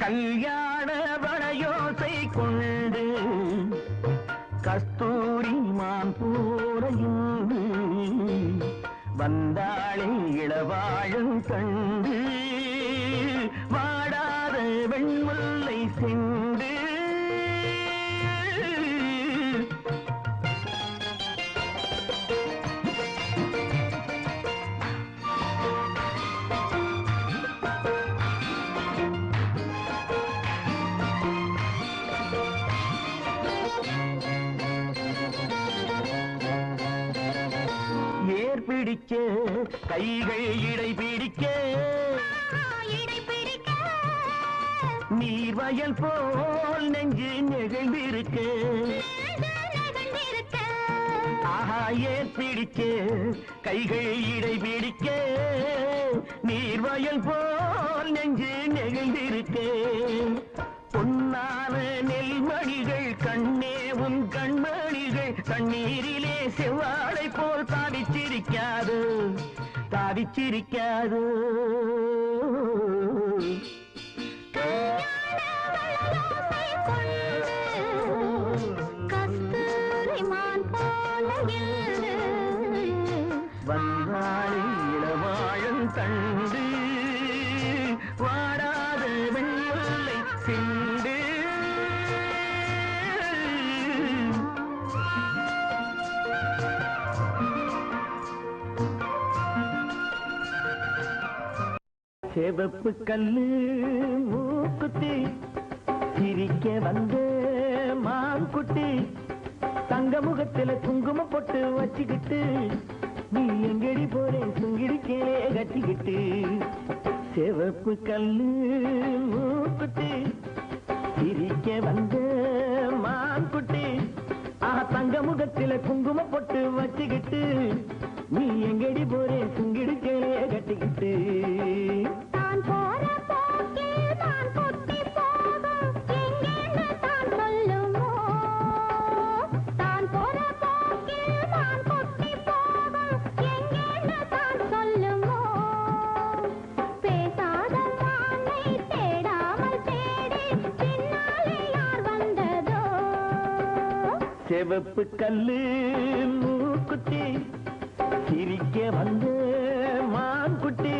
கல்யாண வளையோசை கொண்டு கஸ்தூரி மான் போரையும் வந்தாளே இளவாழும் கண்டு வாடாத வெண்முல்லை சென்று பிடிக்க கைகள் இடை பிடிக்க நீர்வயல் போல் நெஞ்சு நெகிழ்ந்திருக்க ஆஹா ஏர் பிடிக்க கைகள் இடை பிடிக்க நீர்வயல் போல் நெஞ்சு நெகிழ்ந்திருக்க பொன்னான நெல்மணிகள் கண்ணே உன் கண்மணிகள் தண்ணீரிலே செவ்வாழை போல் தாவிச்சிரிக்காது தாவிச்சிரிக்காது வந்தாளி இளவாழம் தண்டு வாடாத வெண்முல்லை சிண்டு செவப்பு கல்லு மூக்குத்தி சிரிக்க வந்த மான்குட்டி தங்க முகத்துல குங்குமம் போட்டு வச்சுக்கிட்டு நீ எங்கடி போறே சுங்கிடி கேளே கட்டிக்கிட்டு செவப்பு கல்லு மூக்குத்தி சிரிக்க வந்த மான்குட்டி தங்க முகத்துல குங்குமம் போட்டு வச்சுக்கிட்டு நீ எங்கடி போறே சுங்கிடி கேளே கட்டிக்கிட்டு செவப்பு கல்லு மூக்குத்தி சிரிக்க வந்து மான்குட்டி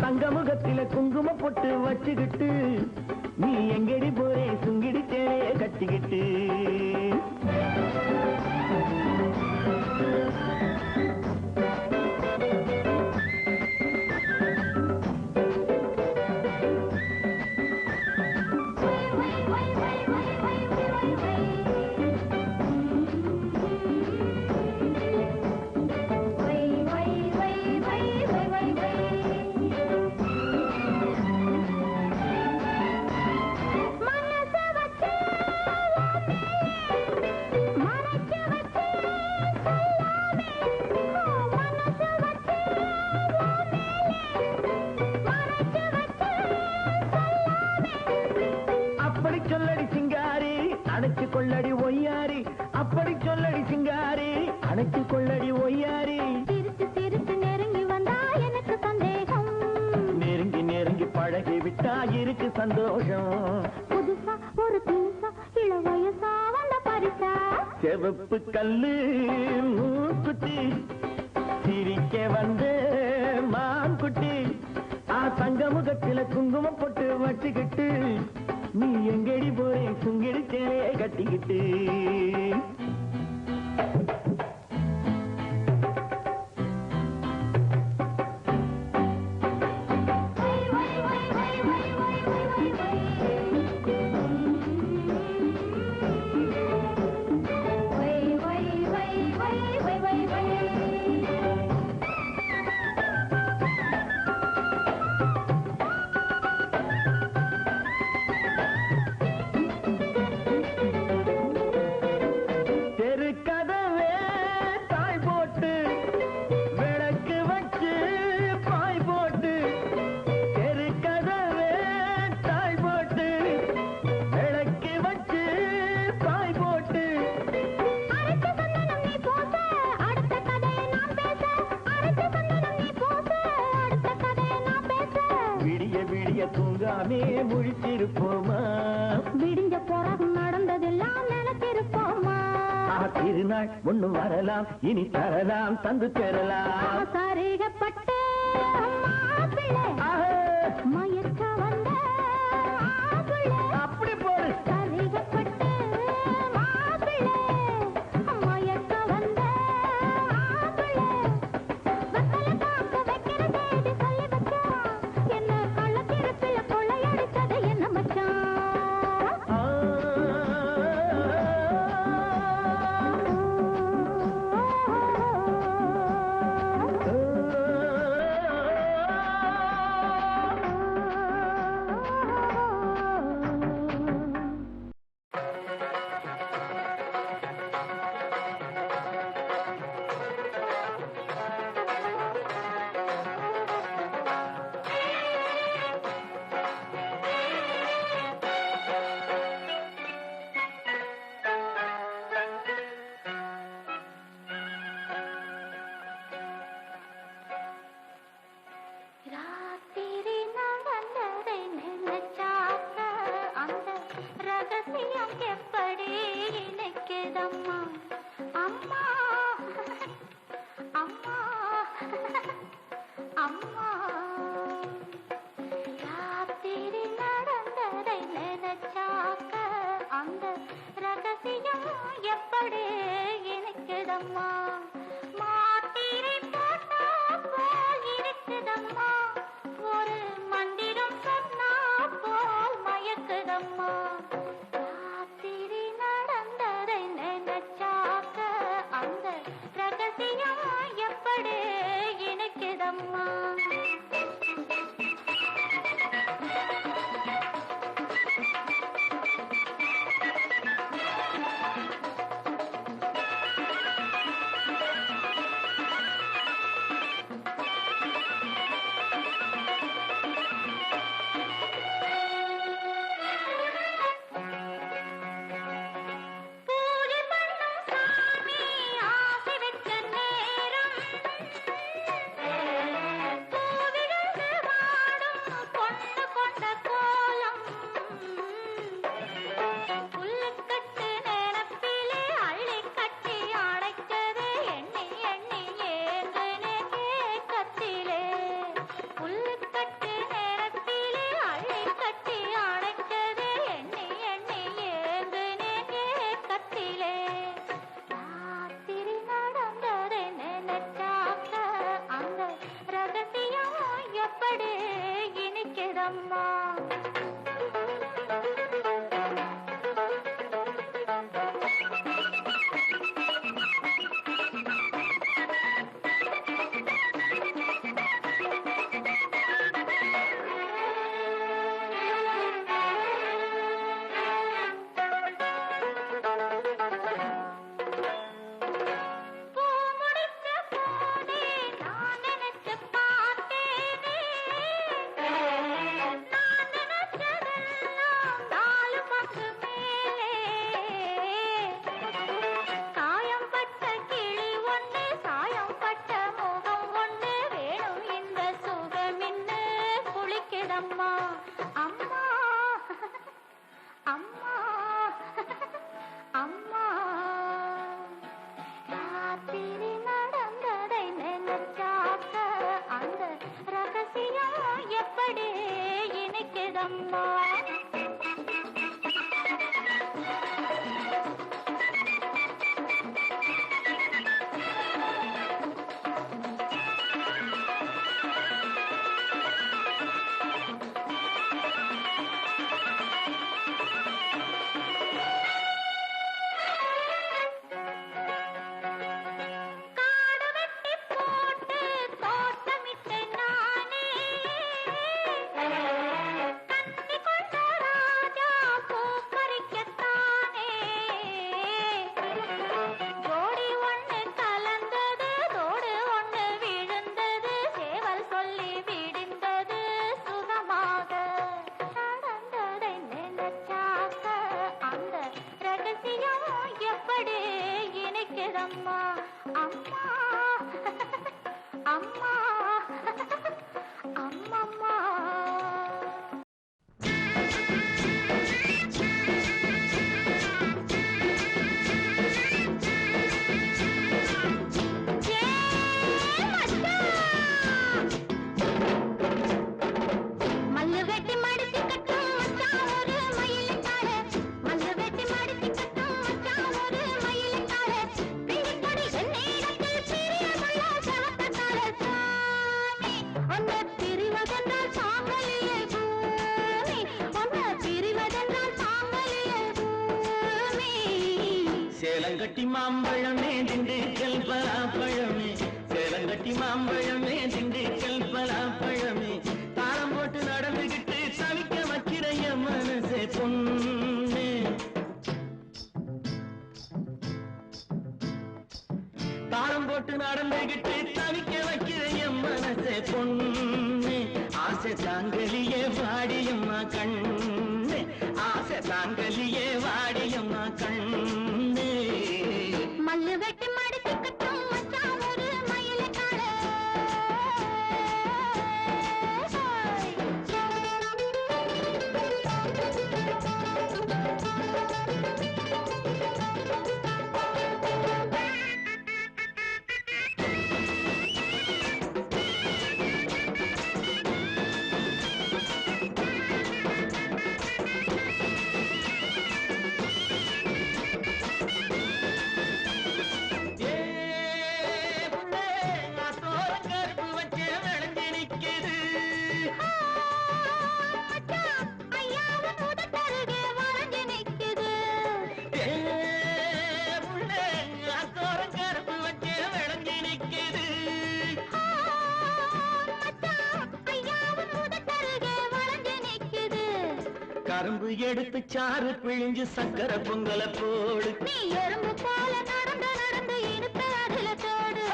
தங்க முகத்தில குங்குமம் போட்டு வச்சுக்கிட்டு நீ எங்கடி போறே சுங்கிடி சேலைய கட்டிக்கிட்டு கொள்ளடி ஒய்யாரி அப்படி சொல்லடி சிங்காரி அணைச்சு கொள்ளடி ஒய்யாரி சிரித்து சிரித்து நெருங்கி வந்தா எனக்கு சந்தேகம் நெருங்கி நெருங்கி பழகி விட்டா இருக்கு சந்தோஷம் புதுசா ஒரு தினசா இள வயசா வந்த பரிசா செவப்பு கல்லு மூக்குத்தி சிரிக்க வந்து மான்குட்டி தங்கமுகத்தில குங்குமம் போட்டு வச்சுக்கிட்டு நீ எங்கடி போறேன் குங்கிடுச்சேலையே கட்டிக்கிட்டு தூங்காமே முழித்திருப்போமா விடிஞ்ச பிறகு நடந்ததெல்லாம் நினைத்திருப்போமா திருநாள் ஒண்ணு வரலாம் இனி தரலாம் தந்து பெறலாம் சரிகப்பட்டு மயக்க வந்த அப்படி போடு சரிகப்பட்டு மயக்க வந்த வெத்தலை காக்க வைக்கிற தேதி சொல்லி வச்சா என்ன கள்ளத்திருப்பில கொள்ளையடிச்சது என்ன மச்சான் ராத்திரி நடந்ததை நினைச்சாக்க அந்த ரகசியம் எப்படி நினைக்குதம்மா அம்மா அம்மா அம்மா ராத்திரி நடந்ததை நினைச்சாக்க அந்த ரகசியம் எப்படி நினைக்குதம்மா மாத்திரை போட்டா போல் இருக்குதம்மா ஒரு மந்திரம் சொன்னா போல் மயக்குதம்மா ராத்திரி நடந்ததை நினைச்சாக்க அந்த ரகசியம் எப்படி இணைக்குதம்மா எப்படி இனிக்குதம்மா. அம்மா அம்மா அம்மா அம்மம்மா. சேலங்கட்டி மாம்பழமே திண்டுக்கல் பலாப்பழமே, சேலங்கட்டி மாம்பழமே திண்டுக்கல் பலாப்பழமே, தாளம் போட்டு நடந்துகிட்டு தவிக்க வைக்கிற என் மனசே பொண்ணு. தாளம் போட்டு நடந்துகிட்டு தவிக்க வைக்கிற என் மனசே பொண்ணு. ஆசை தாங்கலியே வாடியம்மா கண்ணு, ஆசை தாங்கலியே வாடியம்மா கண்ணு. மல்லு வெட்டி மடிச்சு கட்டும் மச்சான் ஒரு மயிலக்கார. கரும்பு எடுத்து சாறு பிழிஞ்சு சக்கரை பொங்கல போடு. நீ எறும்பு போல நடந்து நடந்து இனிப்பு அதுல தோடு.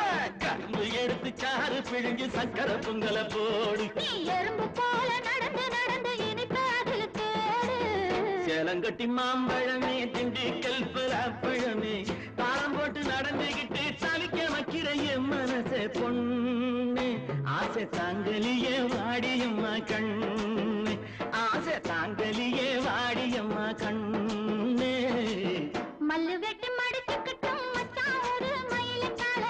கரும்பு எடுத்து சாறு பிழிஞ்சு சக்கரை பொங்கல போடு. நீ எறும்பு போல நடந்து நடந்து இனிப்பு அதுல தோடு. சேலங்கட்டி மாம்பழமே திண்டுக்கல் பலாப்பழமே, தாளம் போட்டு நடந்துகிட்டு தவிக்க வைக்கிற என் மனசே பொண்ணு. ஆசை தாங்கலியே வாடியம்மா கண்ணு, ஆசை தாங்கலியே வாடியம்மா கண்ணு. மல்லு வெட்டி மடிச்சு கட்டும் மச்சான் ஒரு மயிலக்கார.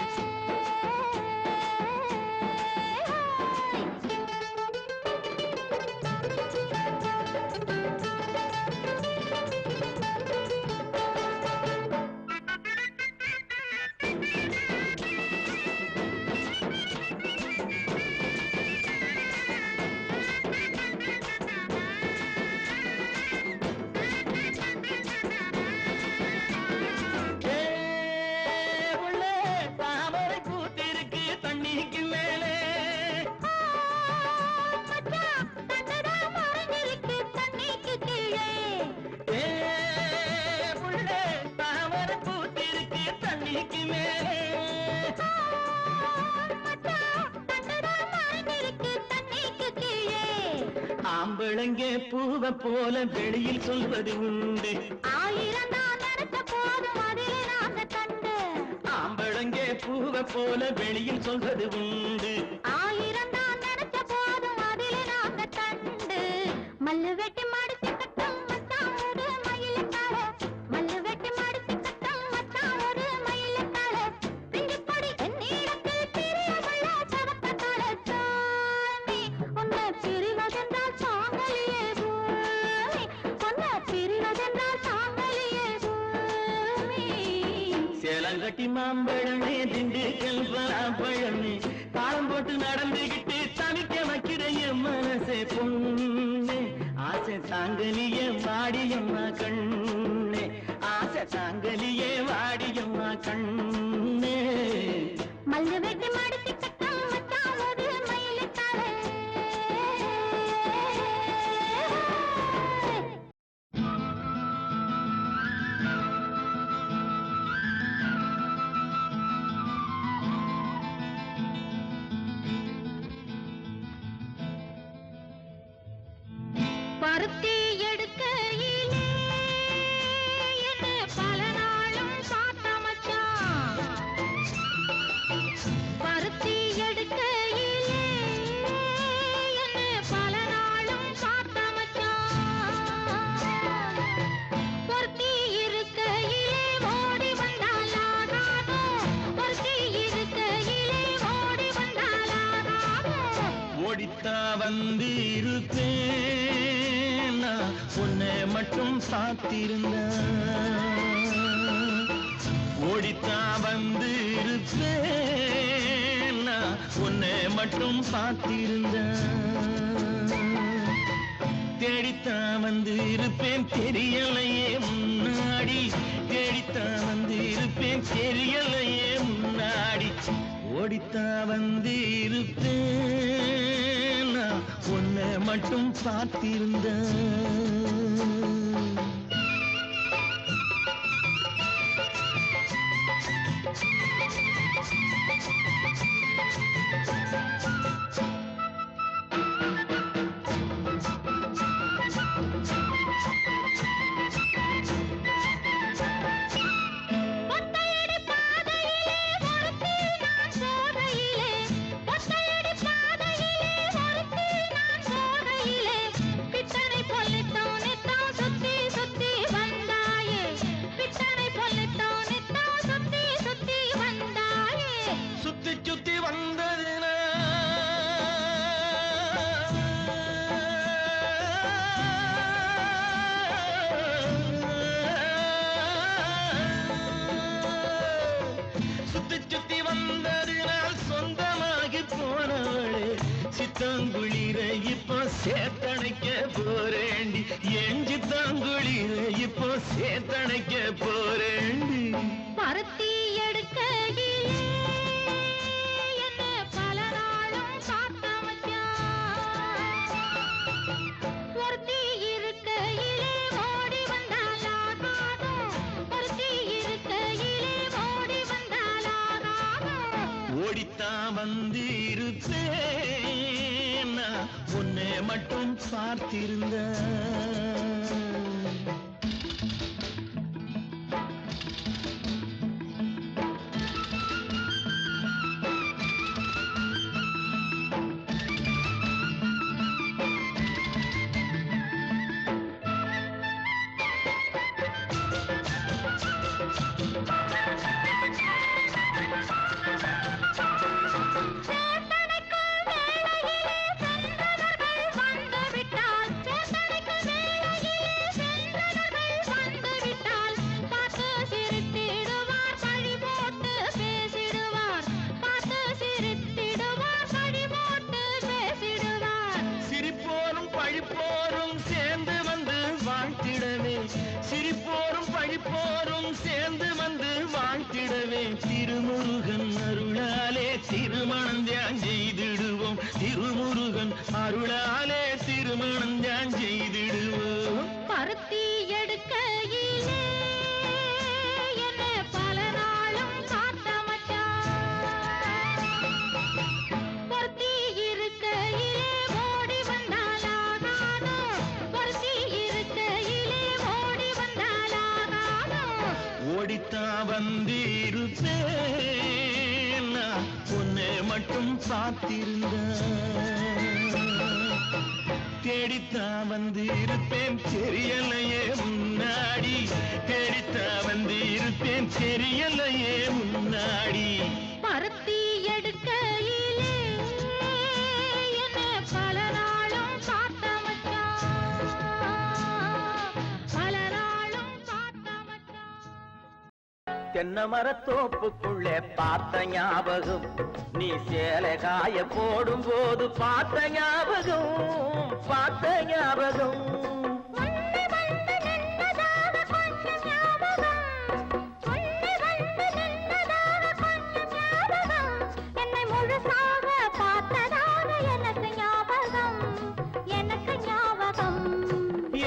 ஆம்பளங்க பூவ போல வெளியில் சொல்வது உண்டு. ஆயிரம் தான் நடத்த போதும் அதிலே நாங்க கண்டு. ஆம்பளங்க பூவ போல வெளியில் சொல்வது உண்டு. ஆயிரம் தான் நடத்த போதும் அதிலே நாங்க கண்டு. மல்லு வெட்டி மடிச்சு கட்டும் மச்சான் ஒரு மயிலக்கார. மல்லு வெட்டி மடிச்சு கட்டும் மச்சான் ஒரு மயிலக்கார. பிஞ்சுப்பொடி என்னிடத்தில் பிரியமுள்ள சவத்த கால சாமி. உன்னை பிரிவதென்றால் சாங்கலியே கல்லங்கட்டி மாம்பழமே திண்டுக்கல் பலாப்பழமே தாளம் போட்டு நடந்துகிட்டு தவிக்க வைக்கிற என் மனசே பொண்ணு ஆசை தாங்கலியே வாடியம்மா கண்ணே ஆசை தாங்கலியே வாடியம்மா கண்ணே மல்லு வெட்டி மடிச்சு கட்டம் மச்சான் ஒரு மயிலுக்காலே பருத்தி எடுக்கையிலே என்ன பல நாளும் பார்த்த மச்சான் பருத்தி எடுக்கையிலே என்ன பல நாளும் பார்த்த மச்சான் பொருத்தி இருக்கையிலே ஓடி வந்தாலாகாதோ பொருத்தி இருக்கையிலே ஓடி வந்தாலாகாதோ ஓடித்தா வந்து இருப்பேன் உன்னை மட்டும் பார்த்திருந்த ஓடித்தா வந்து இருப்பேன் உன்னை மட்டும் பார்த்திருந்த தேடித்தா வந்து இருப்பேன் தெரியலையே முன்னாடி தேடித்தா வந்து இருப்பேன் தெரியலையே முன்னாடி ஓடித்தா வந்து இருப்பேன் உன்னை மட்டும் பார்த்திருந்த ஒத்தையடி பாதையிலே ஒருத்தி நான் போகையிலே ஒத்தையடி பாதையிலே ஒருத்தி நான் போகையிலே பித்தனை பொல்லித்தான் நித்தான் சுத்தி சுத்தி வந்தாயே பித்தனை பொல்லித்தான் நித்தான் சுத்தி சுத்தி வந்தாயே சுத்தி சுத்தி வந்ததுனா சுத்தி சுத்தி வந்ததினால் சொந்தமாகி போனவளே சித்தாங்குளிர இப்போ சேத்தணைக்க போறேண்டி என் சித்தாங்குளிர இப்போ சேத்தணைக்க போறேண்டி பருத்தி எடுக்கையிலே என்ன பல நாளும் பார்த்த மச்சான் பொருத்தி இருக்கையிலே ஓடி வந்தாலாகாதோ பொருத்தி இருக்கையிலே ஓடி வந்தாலாகாதோ ஓடித்தா வந்து இருப்பேன் உன்னை மட்டும் பார்த்திருந்த சேத்தனைக்குள் வேளையிலே சென்றவர்கள் வந்துவிட்டால் சேத்தனைக்குள் வேளையிலே சென்றவர்கள் வந்துவிட்டால் பார்த்து சிரித்திடுவார் பழி போட்டு பேசிடுவார் பார்த்து சிரித்திடுவார் பழி போட்டு பேசிடுவார் சிரிப்போரும் பழிப்போரும் சேர்ந்து வந்து வாழ்த்திடவே சிரிப்போரும் பழிப்போரும் சேர்ந்து வந்து வாழ்த்திடவே திருமுருகன் அருளாலே திருமணம் தியான் செய்திடுவோம் திருமுருகன் அருளாலே திருமணம் தியான் செய்திடுவோம் பருத்தி எடுக்கையிலே என்ன பல நாளும் பார்த்த மச்சான் பொருத்தி இருக்கையிலே ஓடி வந்தாலாகாதோ பொருத்தி இருக்கையிலே ஓடி வந்தாலாகாதோ ஓடித்தா வந்து இருப்பேன் உன்னை மட்டும் பார்த்திருந்த தேடித்தா வந்து இருப்பேன் தெரியலையே முன்னாடி தேடித்தா வந்து இருப்பேன் தெரியலையே முன்னாடி பருத்தி எடுக்கையிலே என்ன பல நாளும் பார்த்த மச்சான் பல நாளும் பார்த்த மச்சான் தென்னை மரத்தோப்புக்குள்ளே பார்த்த ஞாபகம் நீ சேலை காய போடும் போது பார்த்த ஞாபகம் பார்த்த ஞாபகம்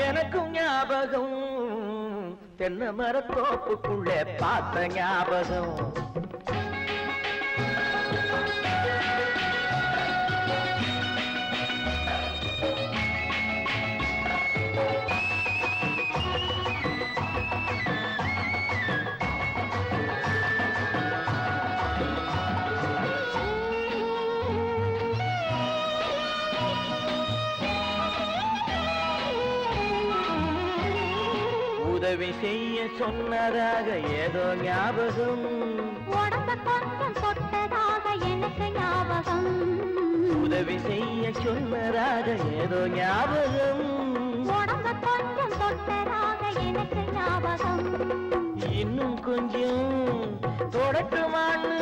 எனக்கும் ஞாபகம் தென்னை மரத்தோப்புக்குள்ளே பார்த்த ஞாபகம் உதவி செய்ய சொன்னதாக ஏதோ ஞாபகம் உடம்ப கொஞ்சம் தொட்டதாக எனக்கு ஞாபகம் உதவி செய்ய சொன்னதாக ஏதோ ஞாபகம் உடம்ப கொஞ்சம் தொட்டதாக எனக்கு ஞாபகம் இன்னும் கொஞ்சம் தொடட்டுமான்னு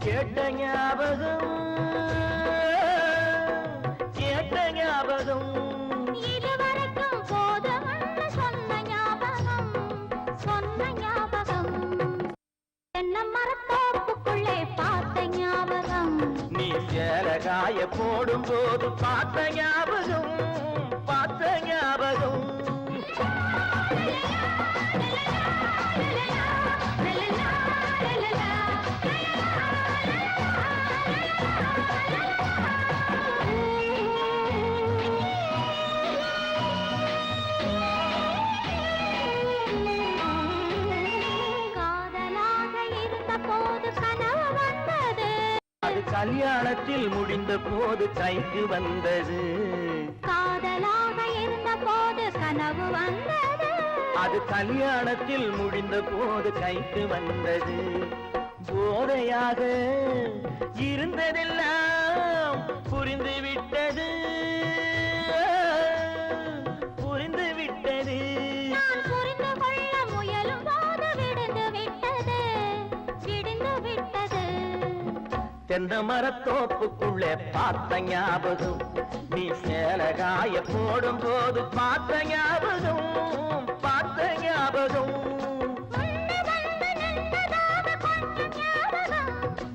கேட்ட ஞாபகம் கேட்ட ஞாபகம் இதுவரைக்கும் போதும்னு சொன்ன ஞாபகம் தென்னை மரத்தோப்புக்குள்ளே பார்த்த ஞாபகம் நீ சேலை காய போடும் போது பார்த்த ஞாபகம் பார்த்த ஞாபகம் அது கல்யாணத்தில் முடிந்த போது கைக்கு வந்தது காதலாக இருந்த போது கனவு வந்தது அது கல்யாணத்தில் முடிந்த போது கைக்கு வந்தது போதையாக இருந்ததெல்லாம் புரிந்து விட்டது புரிந்து விட்டது நான் புரிந்து கொள்ள முயலும் போது விடுந்து விட்டது விடுந்து விட்டது தென்னை மரத்தோப்புக்குள்ளே பார்த்த ஞாபகம் நீ சேலை காய போடும் போது பார்த்த ஞாபகம் பார்த்த ஞாபகம்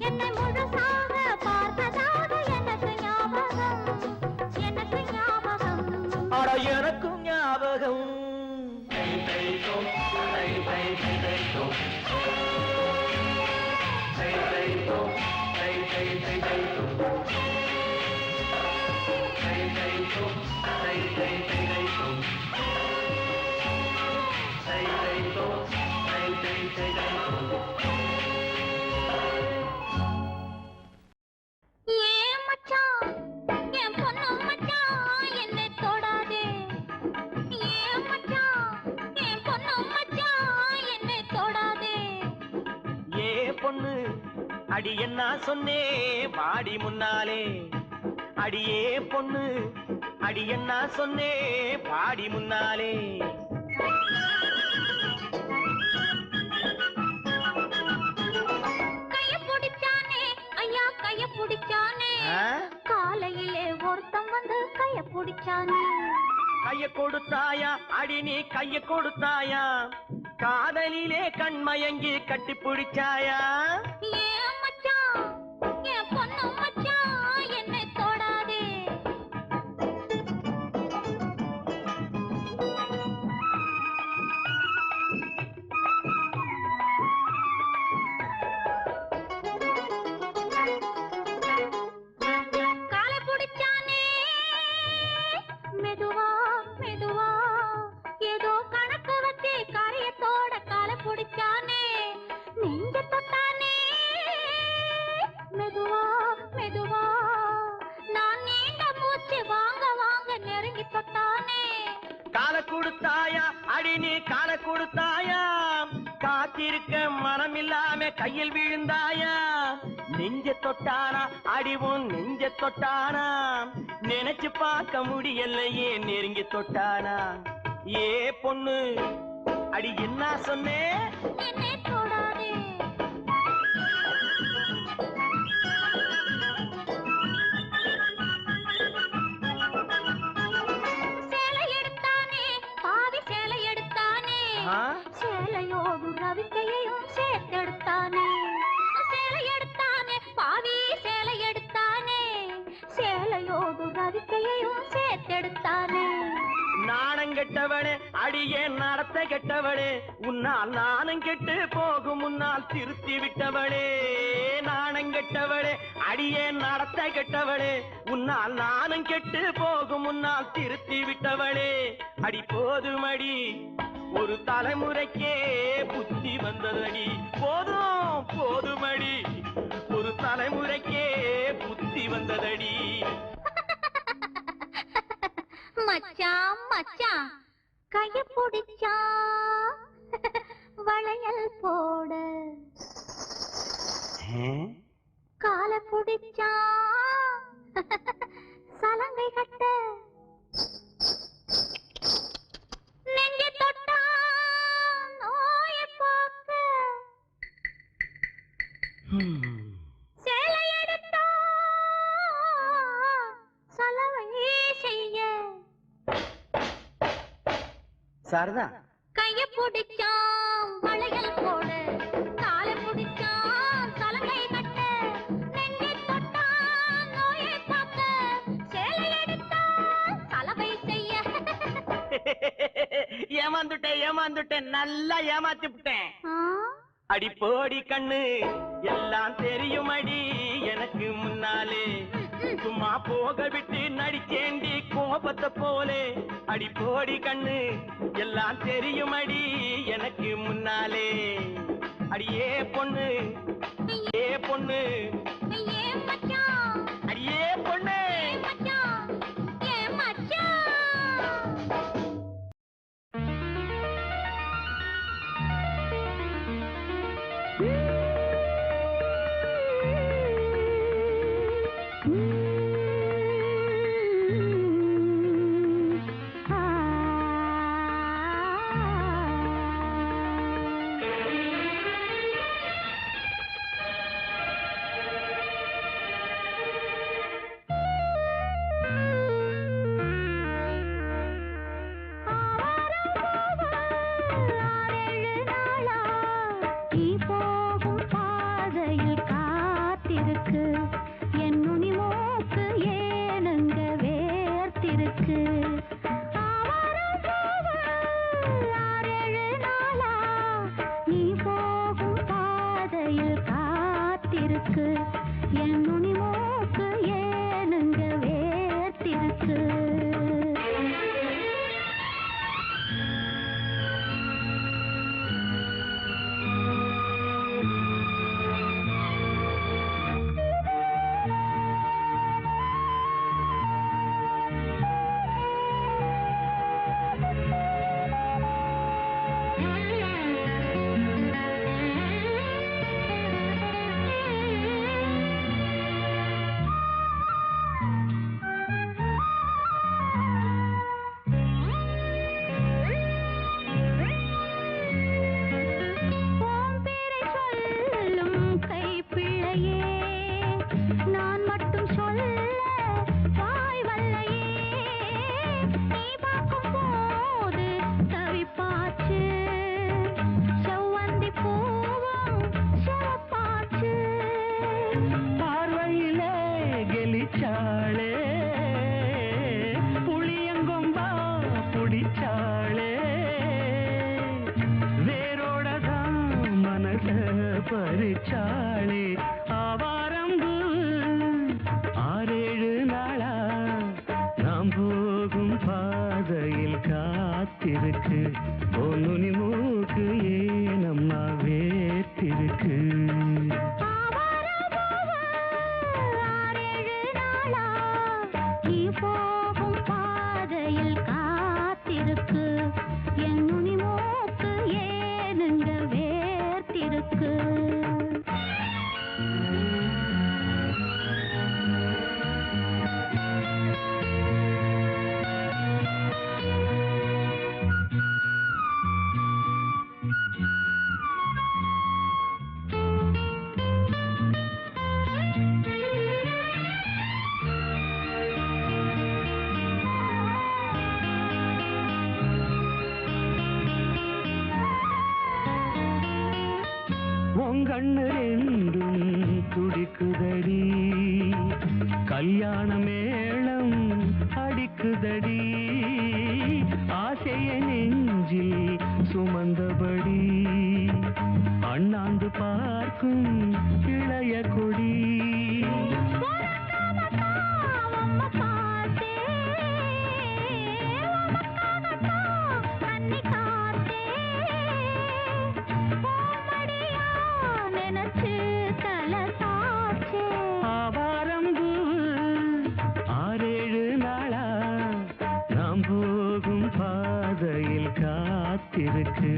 என்னை முழுசாக பார்த்ததாக எனக்கு ஞாபகம் எனக்கு ஞாபகம் அட எனக்கும் ஞாபகம் அடி என்ன சொன்னே பாடி முன்னாலே அடியே பொண்ணு அடி என்ன சொன்னே பாடி முன்னாலே கைய பிடிச்சானே ஐயா கைய பிடிச்சானே காலையிலே ஒருத்தம் வந்து கைய பிடிச்சானே கைய கொடுத்தாயா அடி நீ கைய கொடுத்தாயா காதலிலே கண்மயங்கி கட்டி பிடிச்சாயா காத்திருக்க மனமில்லாம கையில் விழுந்தாயா நெஞ்ச தொட்டானா அடிவும் நெஞ்ச தொட்டானா நினைச்சு பார்க்க முடியலையே நெருங்கி தொட்டானா ஏ பொண்ணு அடி என்ன சொன்னே என்னை தொடாதே சேலை எடுத்தானே பாவி சேலை எடுத்தானே சேலையோடு ரவிக்கையையும் சேர்த்தெடுத்தானே சேலை எடுத்தானே பாவி சேலை எடுத்தானே சேலையோடு ரவிக்கையையும் சேர்த்தெடுத்தானே நாணம் கெட்டவளே அடியே நடத்த கெட்டவளே உன்னால் நானும் கெட்டு போகும் முன்னால் திருத்தி விட்டவளே நாணம் கெட்டவளே அடியே நடத்த கெட்டவளே உன்னால் நானும் கெட்டு போகும் முன்னால் திருத்தி விட்டவளே அடி போதுமடி ஒரு தலைமுறைக்கே புத்தி வந்ததடி போதும் போதுமடி ஒரு தலைமுறைக்கே புத்தி வந்ததடி மச்சான் மச்சான் கைய பிடிச்சா வளையல் போட கால பிடிச்சா சலங்கை கட்ட நெஞ்சு தொட்டா நோய போக்க சேலை எடுத்தா சலவை செய்ய சாரதா கைய பிடிச்சான் வளையல் போட கால பிடிச்சான் சலங்கை கட்ட நெஞ்சை தொட்டான் நோயை காக்க சேலை எடுத்தான் சலவை செய்ய ஏமாந்துட்டேன் நல்லா ஏமாத்தி விட்டேன் அடி போடி கண்ணு எல்லாம் தெரியும் அடி எனக்கு முன்னாலே சும்மா போக விட்டு நடிச்சேண்டி கோபத்தை போலே அடி போடி கண்ணு எல்லாம் தெரியும் அடி எனக்கு முன்னாலே அடியே பொண்ணு ஏ பொண்ணு ஏ மச்சான் அடியே பொண்ணு ஏ மச்சான் ஏ மச்சான் பொங்கண்ணு ரெண்டும் துடிக்குதடி கல்யாண மேளம் அடிக்குதடி ஆசைய நெஞ்சில் சுமந்தபடி அண்ணாந்து பார்க்கும் இளைய கொடி காத்திருக்கு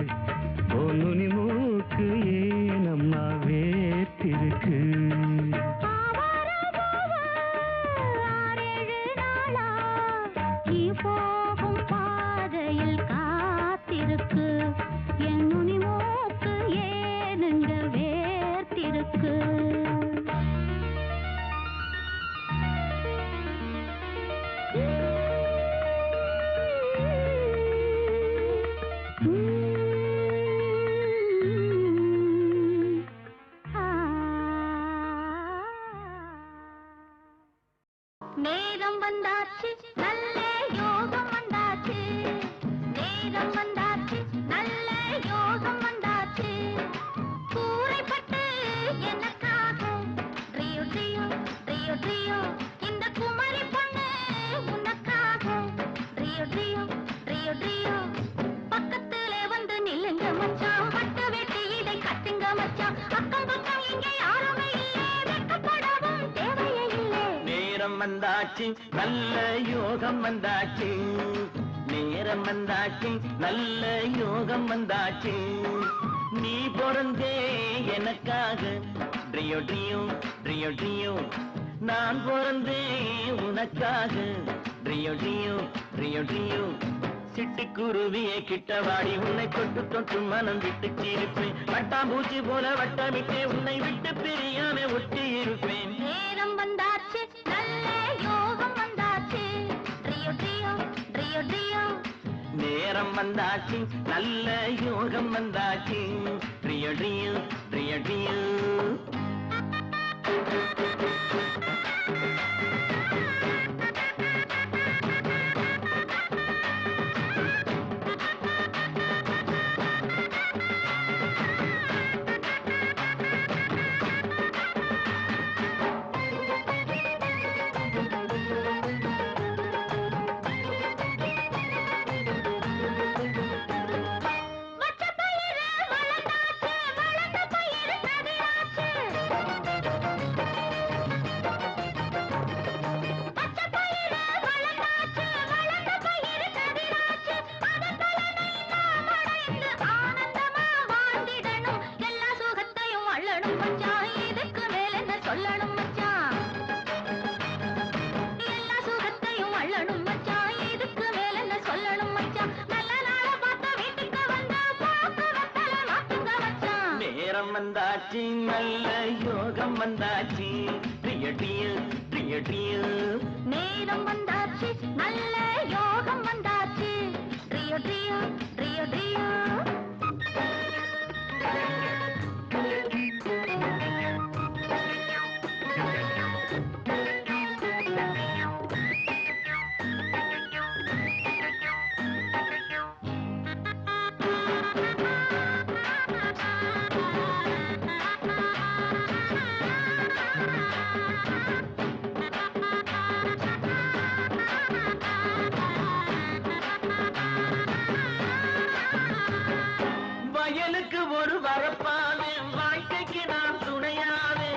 பொன்னுனி மூக்கு ஏனம்மா வேத்திருக்கு போகும் பாதையில் காத்திருக்கு என் நுனி மூக்கு ஏனுங்க வேர்த்திருக்கு நேரம் வந்தாச்சு நல்ல யோகம் வந்தாச்சு நேரம் வந்தாச்சு நல்ல யோகம் வந்தாச்சு கூரைப்பட்டு எனக்காக ட்ரியோ ட்ரியோ ட்ரியோ ட்ரியோ இந்த குமரி பொண்ணு உனக்காக ட்ரியோ ட்ரியோ ட்ரியோ ட்ரியோ பக்கத்திலே வந்து நில்லுங்க மச்சான் பட்டு வெட்டி இதை கட்டுங்க மச்சான் அக்கம் பக்கம் இங்கே யாருமே இல்லை வெட்கப்படவும் தேவையே இல்லை நேரம் வந்தாச்சு நல்ல யோகம் வந்தாச்சு நேரம் வந்தாச்சு நல்ல யோகம் வந்தாச்சு நீ பிறந்தே எனக்காக ட்ரியோ ட்ரியோ ட்ரியோ ட்ரியோ நான் பிறந்தே உனக்காக ட்ரியோ ட்ரியோ ட்ரியோ ட்ரியோ சிட்டுக்குருவியை கிட்டவாடி உன்னை தொட்டு தொட்டு மனம் விட்டு சிரிப்பேன் வட்டாம்பூச்சி போல வட்டமிட்டே உன்னை விட்டு பிரியாம ஒட்டி இருப்பேன் நேரம் வந்தாச்சு நல்ல யோகம் வந்தாச்சு ட்ரியோ ட்ரியோ ட்ரியோ ட்ரியோ நேரம் வந்தாச்சு நல்ல யோகம் வந்தாச்சு ட்ரியோ ட்ரியோ ட்ரியோ ட்ரியோ வந்தாச்சு நல்ல யோகம் வந்தாச்சு ட்ரியோ ட்ரியோ ட்ரியோ ட்ரியோ நேரம் வந்தாச்சு நல்ல யோகம் வந்தாச்சு ட்ரியோ ட்ரியோ ட்ரியோ ட்ரியோ வயலுக்கு ஒரு வரப்பாவே வாழ்க்கைக்கு நான் துணையாவே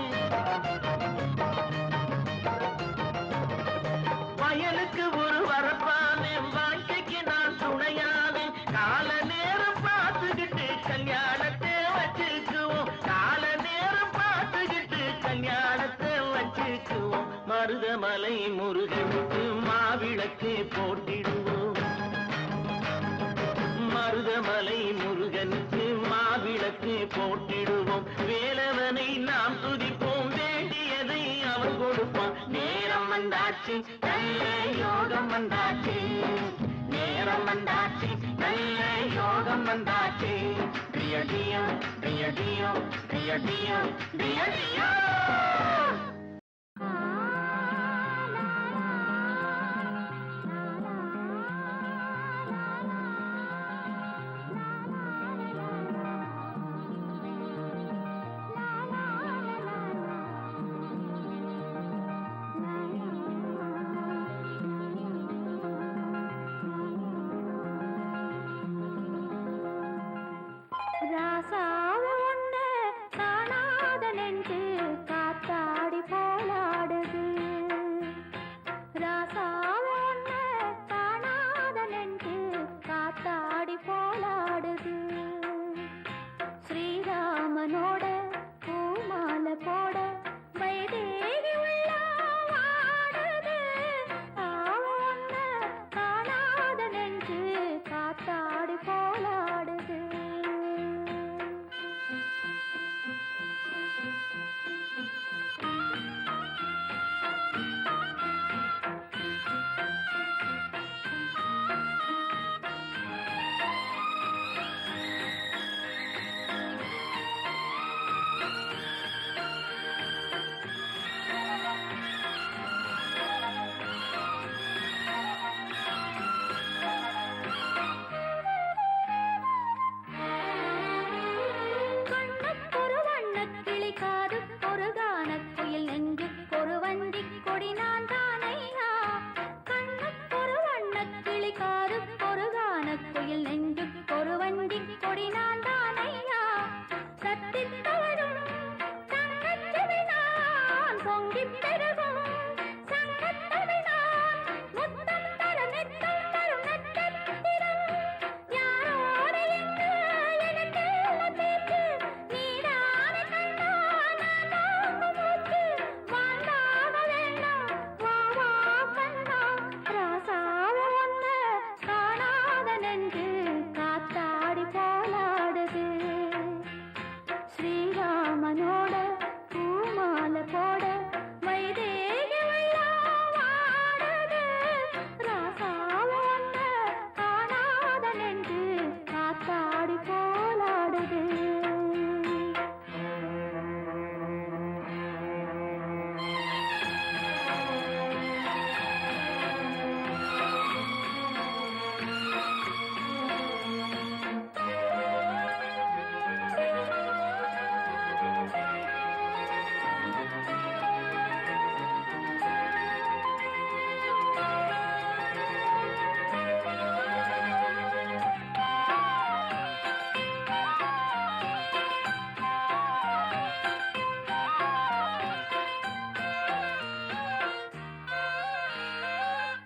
வயலுக்கு ஒரு வரப்பாவே வாழ்க்கைக்கு நான் துணையாவே கால நேரம் பார்த்துக்கிட்டு கல்யாணத்தை வச்சுக்குவோம் கால நேரம் பார்த்துக்கிட்டு கல்யாணத்தை வச்சுக்குவோம் மருதமலை முருகனுக்கு மாவிளக்கு போட்டிடுவோம் மருதமலை முருகனுக்கு மாவிளக்கு போட்டிடுவோம் வேலவனை நாம் துதிப்போம் வேண்டியதை அவன் கொடுப்பான் நேரம் வந்தாச்சு நல்ல யோகம் வந்தாச்சு நேரம் வந்தாச்சு நல்ல யோகம் வந்தாச்சு ட்ரியோ டியோ டியோ டியோ டியோ டியோ டியோ டியோ ராசாவை ஒண்ணு காணாத நெஞ்சு காத்தாடி போலாடுது. ராசாவை ஒண்ணு காணாத நெஞ்சு காத்தாடி போலாடுது. ஸ்ரீராமனோட பூமாலை போட வைதேகி உள்ள வாடுது. அவ ஒண்ணு காணாத நெஞ்சு காத்தாடி போலாடுது. கண்ணுக்கொரு வண்ணக்கிளி, காதுக்கொரு கானக்குயில், நெஞ்சுக்கொரு வஞ்சிக் கொடி நான் தானையா. கண்ணுக்கொரு வண்ணக்கிளி, காதுக்கொரு கானக்குயில், நெஞ்சுக்கொரு வஞ்சிக் கொடி நான் தானையா. சத்தித் தவழும் தங்கச்சிவி நான், பொங்கிப் பெருகும் சங்கத்தவி நான். முத்தம் தரும் நித்தம் தரும் நட்சத்திரம், யாரோடு இங்கு எனக்கெல்லாம் பேச்சு. நீதானே கண்ணா நான் தாங்கும் மூச்சு. வாழ்ந்தாக வேண்டாம் வா வா கண்ணா. ராசாவை ஒண்ணு காணாத நெஞ்சு காத்தாடி போலாடுது. ஸ்ரீராமனோட பூமாலை போட வைதேகி உள்ள வாடுது. ராசாவை ஒண்ணு காணாத நெஞ்சு காத்தாடி போலாடுது.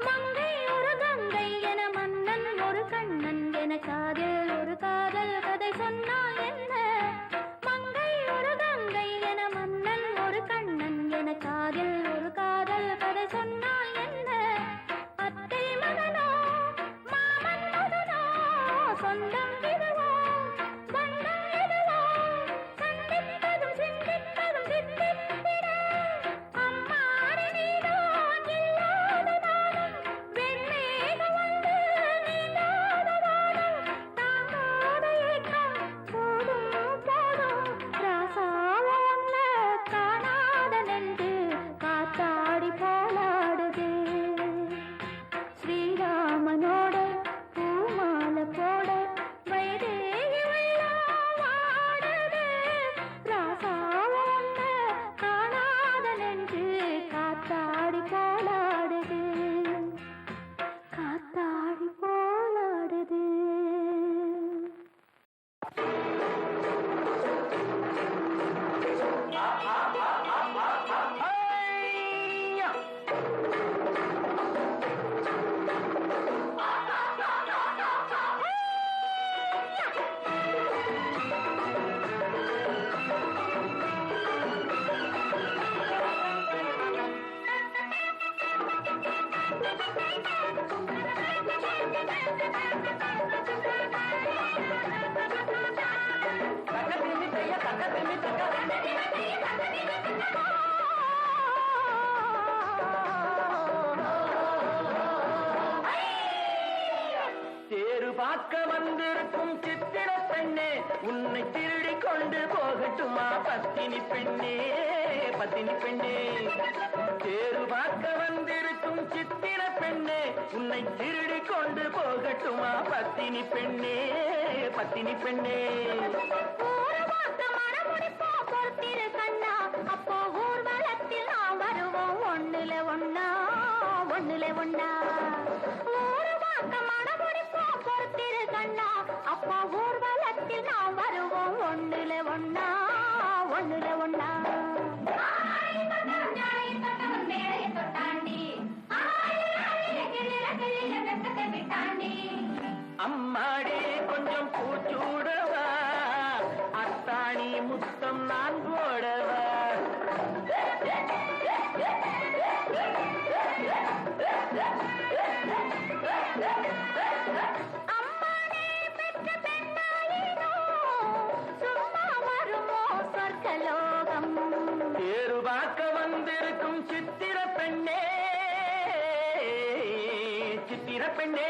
மங்கை ஒரு கங்கை என, மன்னன் ஒரு கண்ணன் என, காதில் ஒரு காதல் கதை சொன்னால் என்ன? மங்கை ஒரு கங்கை என, மன்னன் ஒரு கண்ணன் என, காதில் ஒரு காதல் கதை சொன்னால் என்ன? அத்தை மகனோ மாமன் மகனோ, சொந்தம் இதுவோ பந்தம் எதுவோ, சந்திப்பதும் சிந்திப்பதும் சிந்தித்திட. அம்மாடி நீதான் இல்லாத நாளும், வெண்மேகம் வந்து நீங்காத வானம், தாங்காத ஏக்கம் போதும் போதும். ராசாவை ஒண்ணு காணாத நெஞ்சு காத்தாடி போலாடுது. ஸ்ரீராமனோட பூமாலை போட வைதே பார்க்க வந்திருக்கும் சித்திர பெண்ணே உன்னை திருடி கொண்டு போகட்டுமா பத்தினி பெண்ணே பத்தினி பெண்ணே தேரு பார்க்க வந்திருக்கும் சித்திர பெண்ணே உன்னை திருடி கொண்டு போகட்டுமா பத்தினி பெண்ணே பத்தினி பெண்ணே ஊரு பார்க்க மனமுடிப்போம் பொறுத்திரு கண்ணா அப்போ ஊர்வலத்தில் நாம் வருவோம் ஒண்ணுல ஒண்ணா ஒண்ணுல ஒண்ணா ஊரு பார்க்க மனமுடிப்போம் பொறுத்திரு கண்ணா அப்போ ஊர்வலத்தில் நாம் வருவோம் ஒண்ணுல ஒண்ணா ஒண்ணுல ஒண்ணா அம்மாடி கொஞ்சம் பூச்சூடவா அத்தாணி முத்தம் நான் போடவா அம்மானே பெற்ற பெண்ணாயினோ சும்மா வருமோ சொர்க்கலோகம் தேரு பார்க்க வந்திருக்கும் சித்திர பெண்ணே சித்திர பெண்ணே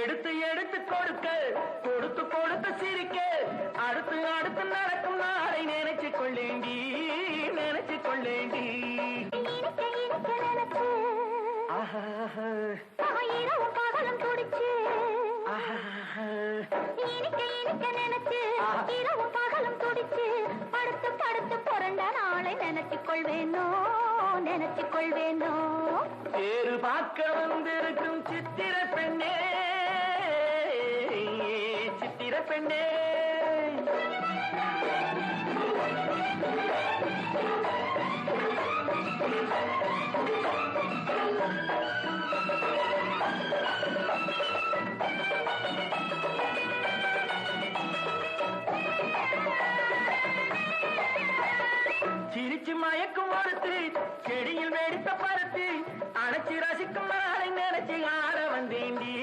எடுத்து எடுத்து கொடுக்க கொடுத்து கொடுத்து சிரிக்க அடுத்து அடுத்து நடக்கும் நாளை நினைச்சு கொள்ளேண்டி நினைச்சு கொள்ளேண்டி இனிக்க இனிக்க நினைச்சு இரவும் பகலும் துடிச்சு இனிக்க இனிக்க நினைச்சு இரவும் பகலும் துடிச்சு படுத்து படுத்து புரண்ட நாளை நினைச்சுக் கொள்வேனோ நினைச்சுக் கொள்வேனோ தேரு பார்க்க வந்திருக்கும் சித்திர பெண்ணே சித்திர பெண்ணே சிரிச்சு மயக்கும் மறுத்து செடியில் வெடித்த பருத்து அணைச்சி ரசிக்கும் நாளை நினைச்சு ஆட வந்தேண்டி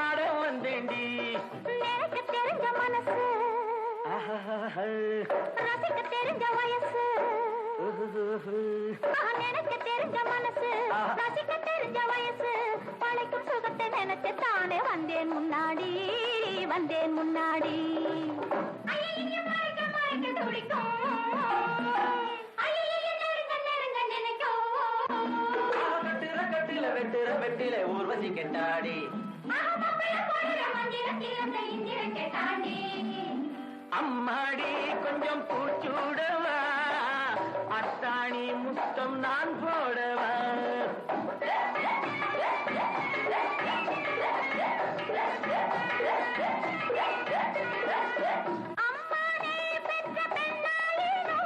ஆட வந்தேண்டி நினைக்க தெரிஞ்ச மனசு ரசிக்க தெரிஞ்ச வயசு நினைக்க தெரிஞ்ச மனசு ரசிக்க தெரிஞ்ச வயசு பழைக்கும் சுகத்தை நினைச்சு தானே வந்தேன் முன்னாடி வந்தேன் முன்னாடி வெட்டுற வெட்டில ஊர்வசி கெட்டாடி அம்மாடி கொஞ்சம் பூச்சூடவா அத்தாணி முத்தம் நான் போடவா அம்மானே பெற்ற பெண்ணாயினோ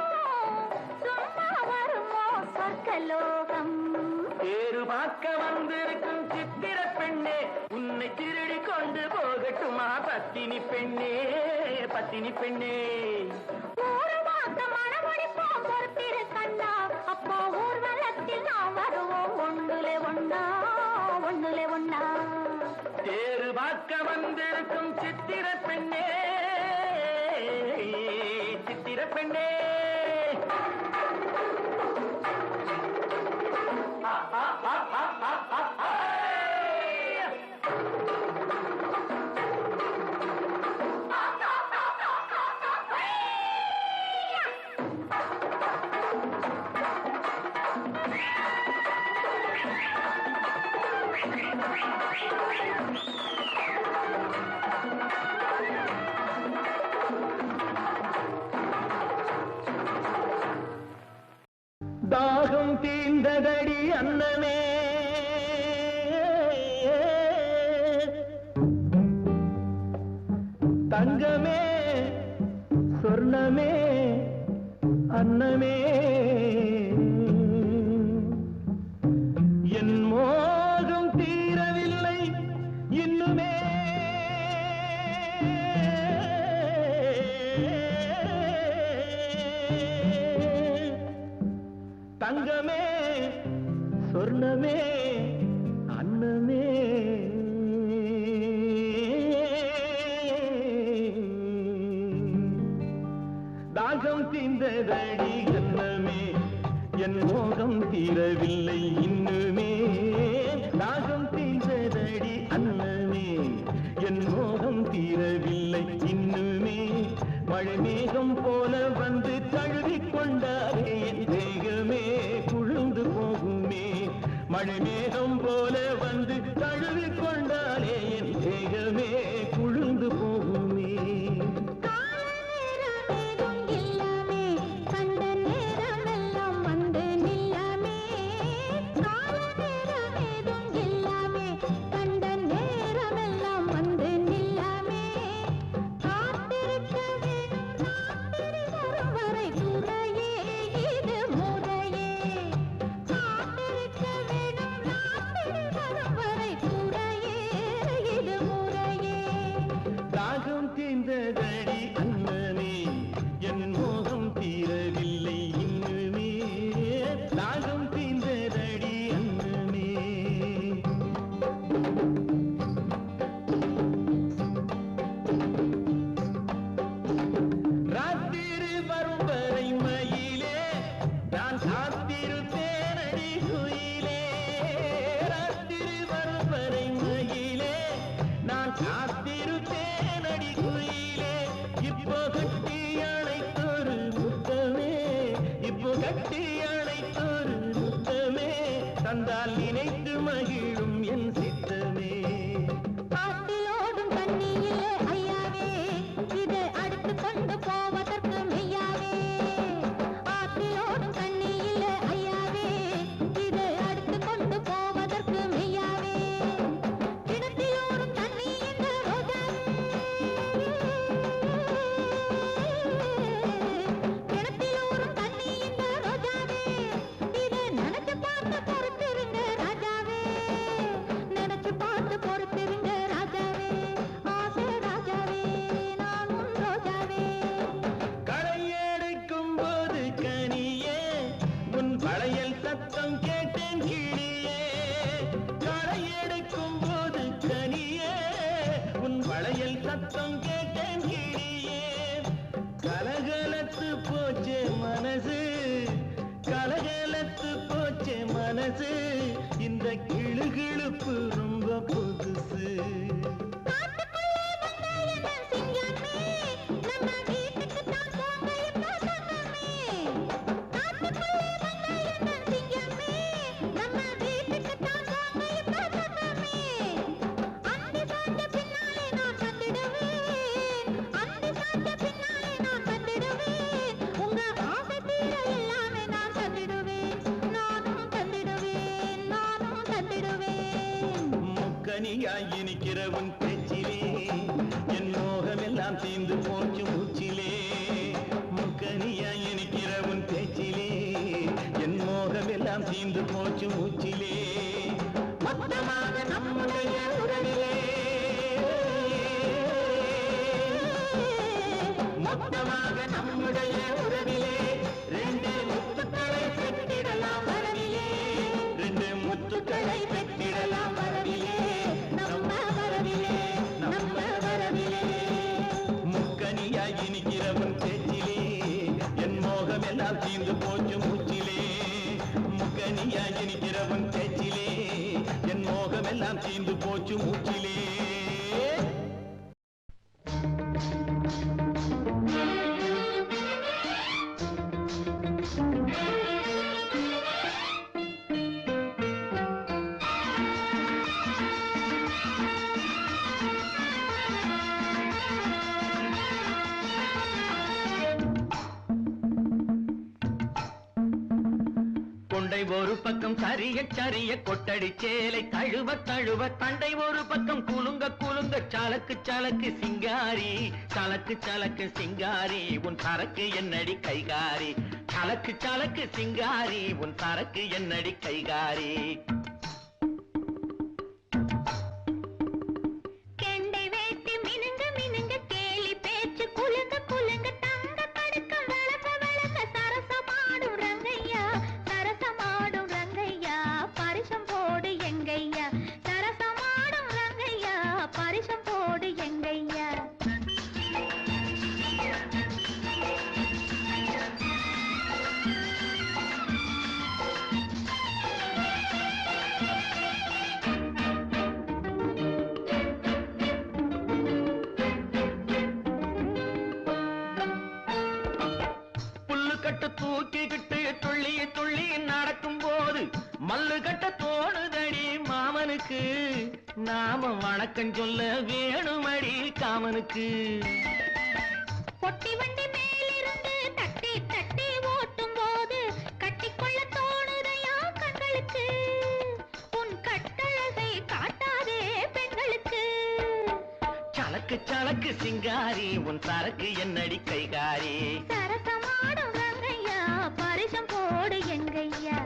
சும்மா வருமோ சொர்க்கலோகம் தேரு பார்க்க வந்திருக்கும் சித்திர பெண்ணே உன்னை திருடி கொண்டு போகட்டுமா பத்தினி பெண்ணே பத்தினி பெண்ணே ஊரு பார்க்க மனமுடிப்போம் பொறுத்திரு கண்ணா அப்போ ஊர்வலத்தில் நாம் வருவோம் ஒண்ணுல ஒண்ணா ஒண்ணுல ஒண்ணா தேரு பார்க்க வந்திருக்கும் சித்திர பெண்ணே சித்திர பெண்ணே தாகம் தீர்ந்ததடி அன்னமே தங்கமே சொர்ணமே அன்னமே என் மோகம் தீரவில்லை இன்னுமே தங்கமே சொர்ண தீர்ந்ததடி கண்ணமே என் மோகம் தீரவில்லை இன்னுமே தாகம் தீர்ந்ததடி அன்னமே என் மோகம் தீரவில்லை இன்னுமே மழை மேகம் போல வந்து தழுவிக் கொண்டாரே என் தேகமே குழுந்து போகுமே மழை மேகம் போல வந்து தழுவிக் கொண்டாரே என் தேகமே குழுந்து போகுமே தீர்ந்ததடி அண்ணனே என் மோகம் தீரவில்லை இன்னுமே தாகம் தீர்ந்ததடி அண்ணனே ராத்திரி வரும் வரை மயிலே நான் காத்திருப்பேனடி குயிலே ராத்திரி வரும் வரை மயிலே நான் காத்திருப்பேனடி குயிலே இப்போ கட்டி அணைத்தொரு முத்தமே இப்போ கட்டி அணைத்தொரு முத்தமே தந்தால் நினைத்து மகிழும் என் சித்தமே ஆற்றிலோடும் தண்ணியிலே ஐயாவே இதை அடுத்து கொண்டு போவதற்கு மெய்யாவே ஆற்றிலோடும் தண்ணியிலே ஐயாவே இதை அடுத்து கொண்டு போவதற்கு மெய்யாவே கிணத்திலோடும் தண்ணி இந்த ரோஜாவே கிணத்திலோடும் தண்ணி இந்த ரோஜாவே இதை நினைச்சு பார்த்து பொறுத்திருங்க ராஜாவே நினைச்சு பார்த்து பொறுத்திருங்க ராஜாவே ஆசை ராஜாவே நான் உன் ரோஜாவே களையெடுக்கும் போது கனியே உன் வளையல் சத்தம் கேட்டேன் கிளியே களையெடுக்கும் போது கனியே உன் வளையல் சத்தம் கேட்டேன் கிளியே கலகலத்து போச்சே மனசு கலகலத்து போச்சே மனசு இந்த கிளுகிளுப்பு ரொம்ப புதுசு காட்டுக்குள்ளே வந்த என் சிங்கமே நம்ம வீட்டுக்கு தான் போங்க இப்போ சொன்னமே காட்டுக்குள்ளே வந்த என் சிங்கமே நம்ம வீட்டுக்கு தான் போங்க இப்போ சொன்னமே அந்தி சாஞ்ச பின்னாலே நான் வந்துடுவேன் அந்தி சாஞ்ச பின்னாலே நான் வந்துடுவேன் உங்க ஆசை தீர எல்லாமே நான் தந்திடுவேன் நானும் தந்திடுவேன் நானும் தந்திடுவேன் முக்கனியாய் இனிக்கிற உன் பேச்சிலே என் மோகமெல்லாம் தீர்ந்து போச்சு மூச்சிலே முக்கனியாய் இனிக்கிற உன் பேச்சிலே என் மோகமெல்லாம் தீர்ந்து போச்சு மூச்சிலே மொத்தமாக நம்முடைய உறவிலே மொத்தமாக நம்முடைய உறவிலே ரெண்டு முத்துக்களை பெற்றிடலாம் வரவிலே ரெண்டு முத்துக்களை பெற்றிடலாம் வரவிலே நம்ம வரவிலே நம்ம வரவிலே முக்கனியாய் இனிக்கிறவன் பேச்சிலே என் மோகமெல்லாம் தீர்ந்து போச்சு மூச்சிலே முக்கனியாய் இனிக்கிறவன் பேச்சிலே என் மோகமெல்லாம் தீர்ந்து போச்சு மூச்சிலே கொண்டை ஒரு பக்கம் சரிய சரிய கொட்டடி சேலை தழுவ தழுவ தண்டை ஒரு பக்கம் குலுங்க குலுங்க சலக்கு சலக்கு சிங்காரி சலக்கு சலக்கு சிங்காரி உன் சரக்கு என்னடி கைகாரி சலக்கு சலக்கு சிங்காரி உன் சரக்கு என்னடி கைகாரி கெண்டை வேட்டி மினுங்க மினுங்க கேலி பேச்சு குலுங்க குலுங்க தங்க படுக்கம் வளக்க வளக்க சரசமாடும் ரங்கையா பரிசம் போடு எங்கையா சரசமாடும் ரங்கையா பரிசம் போடு எங்கையா தூக்கிக்கிட்டு துள்ளி துள்ளி நடக்கும் போது மல்லு கட்ட தோணுதடி மாமனுக்கு. நாம வணக்கம் சொல்ல வேணுமடி காமனுக்கு. பொட்டி வண்டி மேலிருந்து தட்டி தட்டி ஓட்டும் போது கட்டிக்கொள்ள தோணுதையா கண்களுக்கு. உன் கட்டழகை காட்டாதே பெண்களுக்கு. சலக்கு சலக்கு சிங்காரி உன் சரக்கு என்னடி கைகாரி. சரசமாடும் ரங்கையா பரிசம் போடு எங்கையா.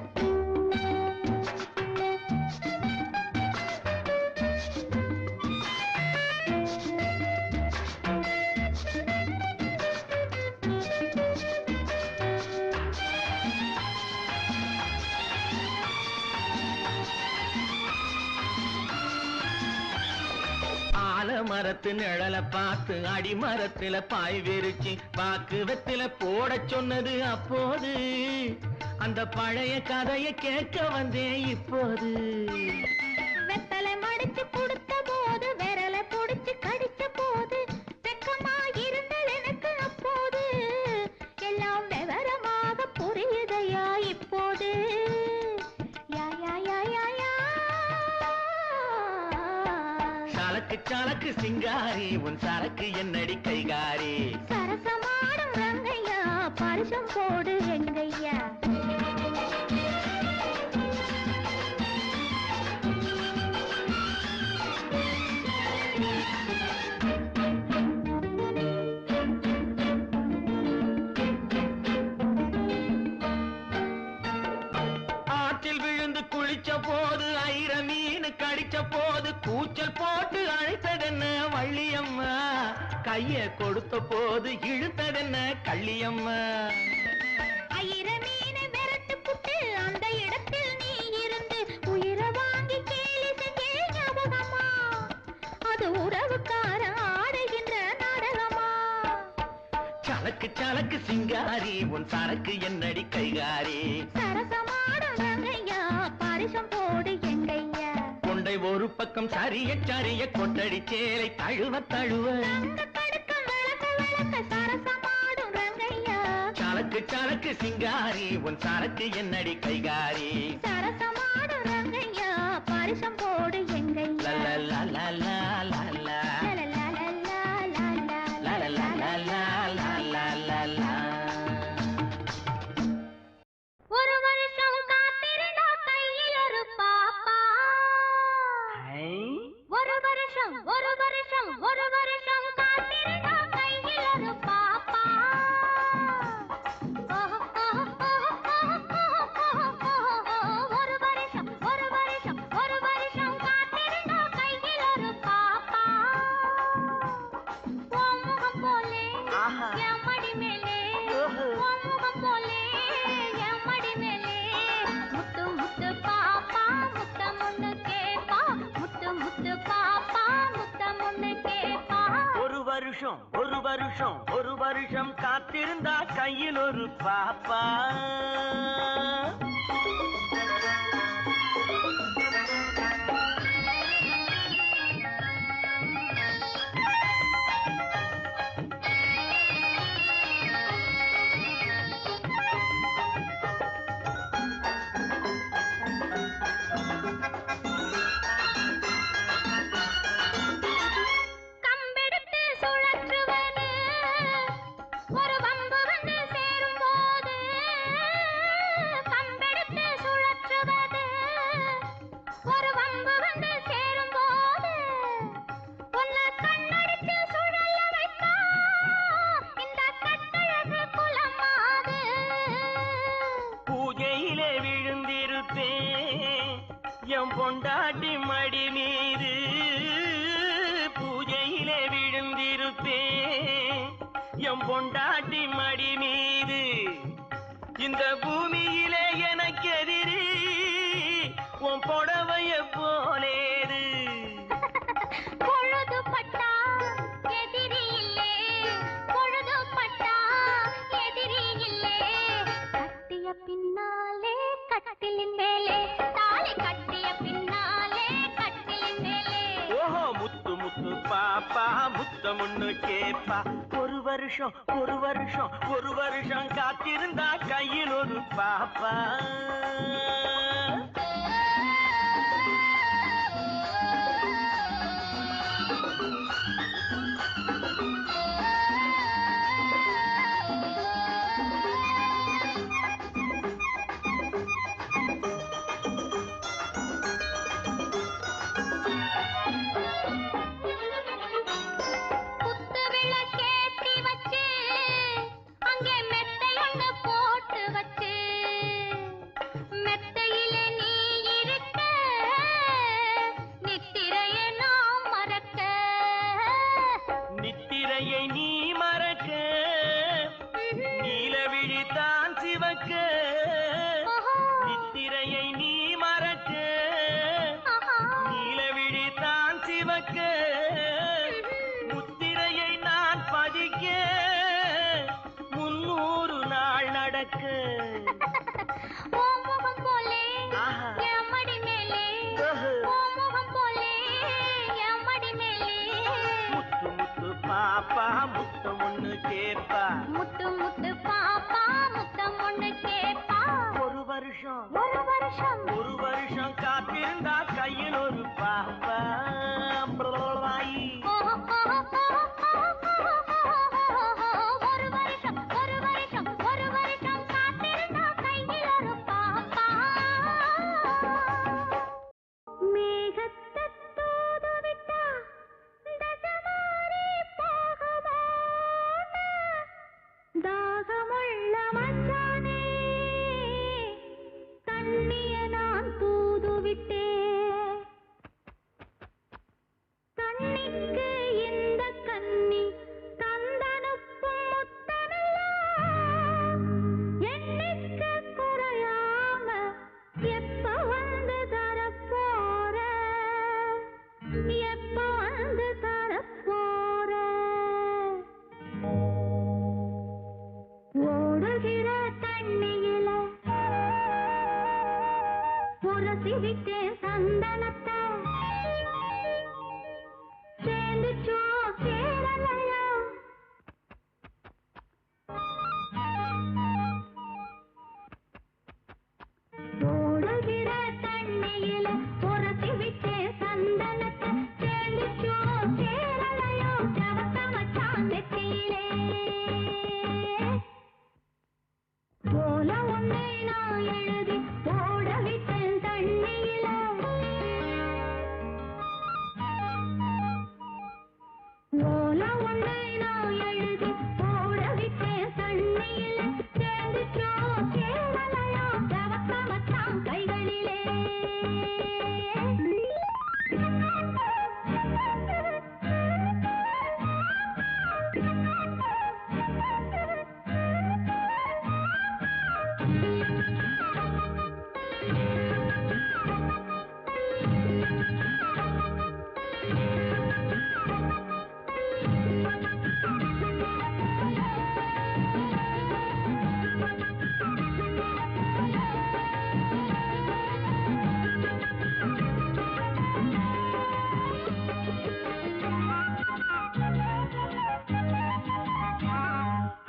மரத்து நிழல பார்த்து அடிமரத்துல பாய் விரிச்சு பாக்கு வெத்தில போட சொன்னது அப்போது. அந்த பழைய கதையை கேட்க வந்தேன் இப்போது. வெத்தலை மடிச்சு கொடுத்த போது விரலை புடிச்சு கடிச்ச போது வெக்கமா இருந்தது எனக்கு அப்போது. எல்லாம் விவரமாக புரியுதையா இப்போது. யா யா யா யா யா. சலக்கு சலக்கு சிங்காரி உன் சரக்கு என்னடி கைகாரி. சரசமாடும் ரங்கையா பரிசம் போடு எங்கையா. ஆற்றில் விழுந்து குளிச்ச போது ஐர மீன் கடிச்ச போது கூச்சல் போட்டு அழைத்ததென்ன வள்ளியம்மா. கைய கொடுத்த போது இழுத்ததென்ன கள்ளியம்மா. ஐர மீனை விரட்டு புட்டு அந்த இடத்தில் நீ இருந்து உயிரை வாங்கி கேலி செஞ்சே ஞாபகமா. அது உறவுக்கார ஆடுகின்ற நாடகமா. சலக்கு சலக்கு சிங்காரி உன் சரக்கு என்னடி கைகாரி. சரசமாடும் ரங்கையா பரிசம் போடு எங்கையா. கொண்டை ஒரு பக்கம் சரிய சரிய கொட்டடி சேலை தழுவ தழுவ கடுக்கம் விளக்க விளக்க சரசமாடும் ரங்கையா. சலக்கு சலக்கு சிங்காரி உன் சரக்கு என்னடி கைகாரி. சரசமாடும் ரங்கையா பரிசம் போடு எங்கையா. லலலலலலலலா. லலலலலலலலா. ஒரு வருஷம் காத்திருந்தா கையில் ஒரு பாப்பா. ஒரு வருஷம் காத்திருந்தா கையில் ஒரு பாப்பா. ஒரு வருஷம் காத்திருந்தா கையில் ஒரு பாப்பா. உன் முகம் போலே என் மடி மேலே. உன் முகம் போலே என் மடி மேலே. முத்து முத்து பாப்பா முத்தம் ஒண்ணு கேப்பா. முத்து முத்து பாப்பா முத்தம் ஒண்ணு கேப்பா. ஒரு வருஷம் காத்திருந்தா கையில் ஒரு பாப்பா. கம்பெடுத்து சுழற்றுவது ஒரு வம்பு வந்து சேரும் போது. கம்பெடுத்து சுழற்றுவது ஒரு வம்பு வந்து சேரும் போது. உன்னை கண்ணடிச்சு சுழல வைத்தா இந்த கட்டழகு குலமாது. பூஜையிலே விழுந்திருப்பேன் என் பொண்டாட்டி மடி மீது. பூஜையிலே விழுந்திருப்பேன் என் பொண்டாட்டி மடி மீது. இந்த பூமியிலே எனக்கு எதிரி உன் புடவைய போலேது. பொழுது பட்டா எதிரி இல்லே. பொழுது பட்டா எதிரி இல்லே. கட்டிய பின்னாலே கட்டிலின் மேலே. தாலி கட்டிய பின்னாலே கட்டிலின் மேலே. ஓஹோ முத்து முத்து முத்து பாப்பா முத்தம் ஒண்ணு கேப்பா ஒரு வருஷம் காத்திருந்தா கையில் ஒரு பாப்பா முத்திரையை நான் பதிக்க 300 நாள் நடக்க முகம் போலே எம்மடி மேலே முகம் போலே எம்மடி மேலே முத்து முத்து பாப்பா முத்தம் ஒண்ணு கேப்பா முத்து முத்து பாப்பா முத்தம் ஒண்ணு கேப்பா ஒரு வருஷம் காத்திருந்தா கையில் ஒரு பாப்பா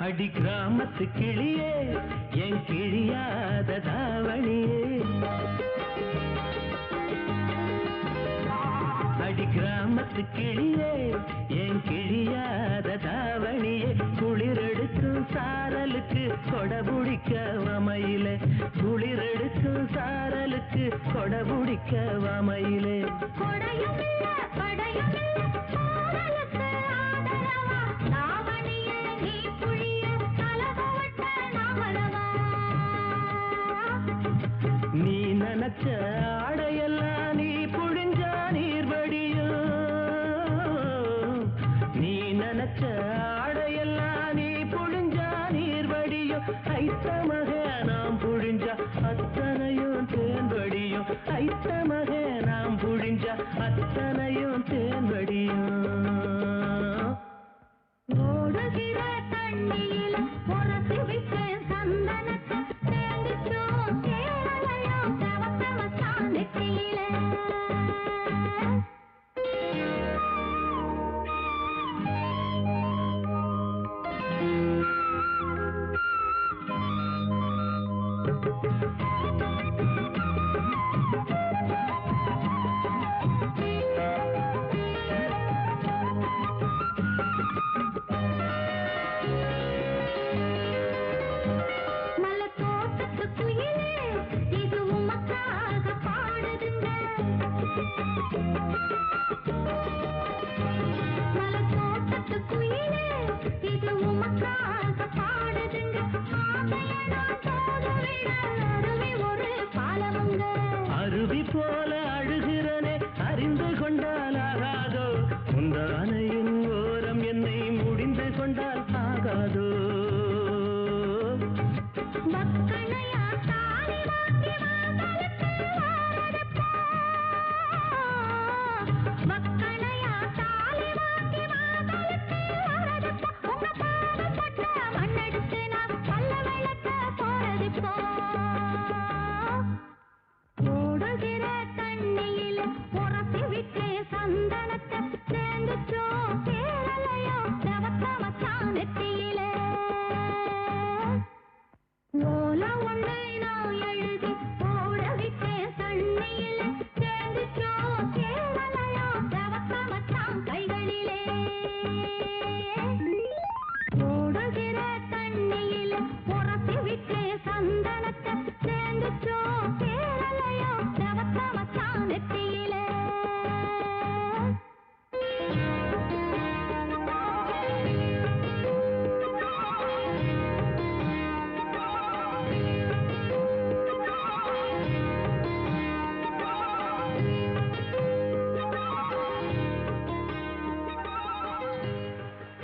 அடி கிராமத்து கிளியே என் கிழியாத தாவணியே அடி கிராமத்து கிளியே என் கிழியாத தாவணியே குளிரெடுக்கும் சாரலுக்கு கொடபுடிக்க வமையிலே குளிரெடுக்கும் சாரலுக்கு கொடபுடிக்க வமையிலே நீ நினைச்ச ஆடையெல்லாம் நீ புழிஞ்சா நீர் வடியும் நீ நினைச்ச ஆடையெல்லாம் நீ புழிஞ்சா நீர் வடியும் ஐத்தமக நாம் புழிஞ்சா அத்தனையும் தேன் வடியும் ஐத்தமக நாம் புழிஞ்சா மலத்தோட்டத்து குயிலே இது உமக்காக பாடுதுங்க ஆசைய நான் தோதுவிட அருவி ஒரு பாலமுங்க அருவி போல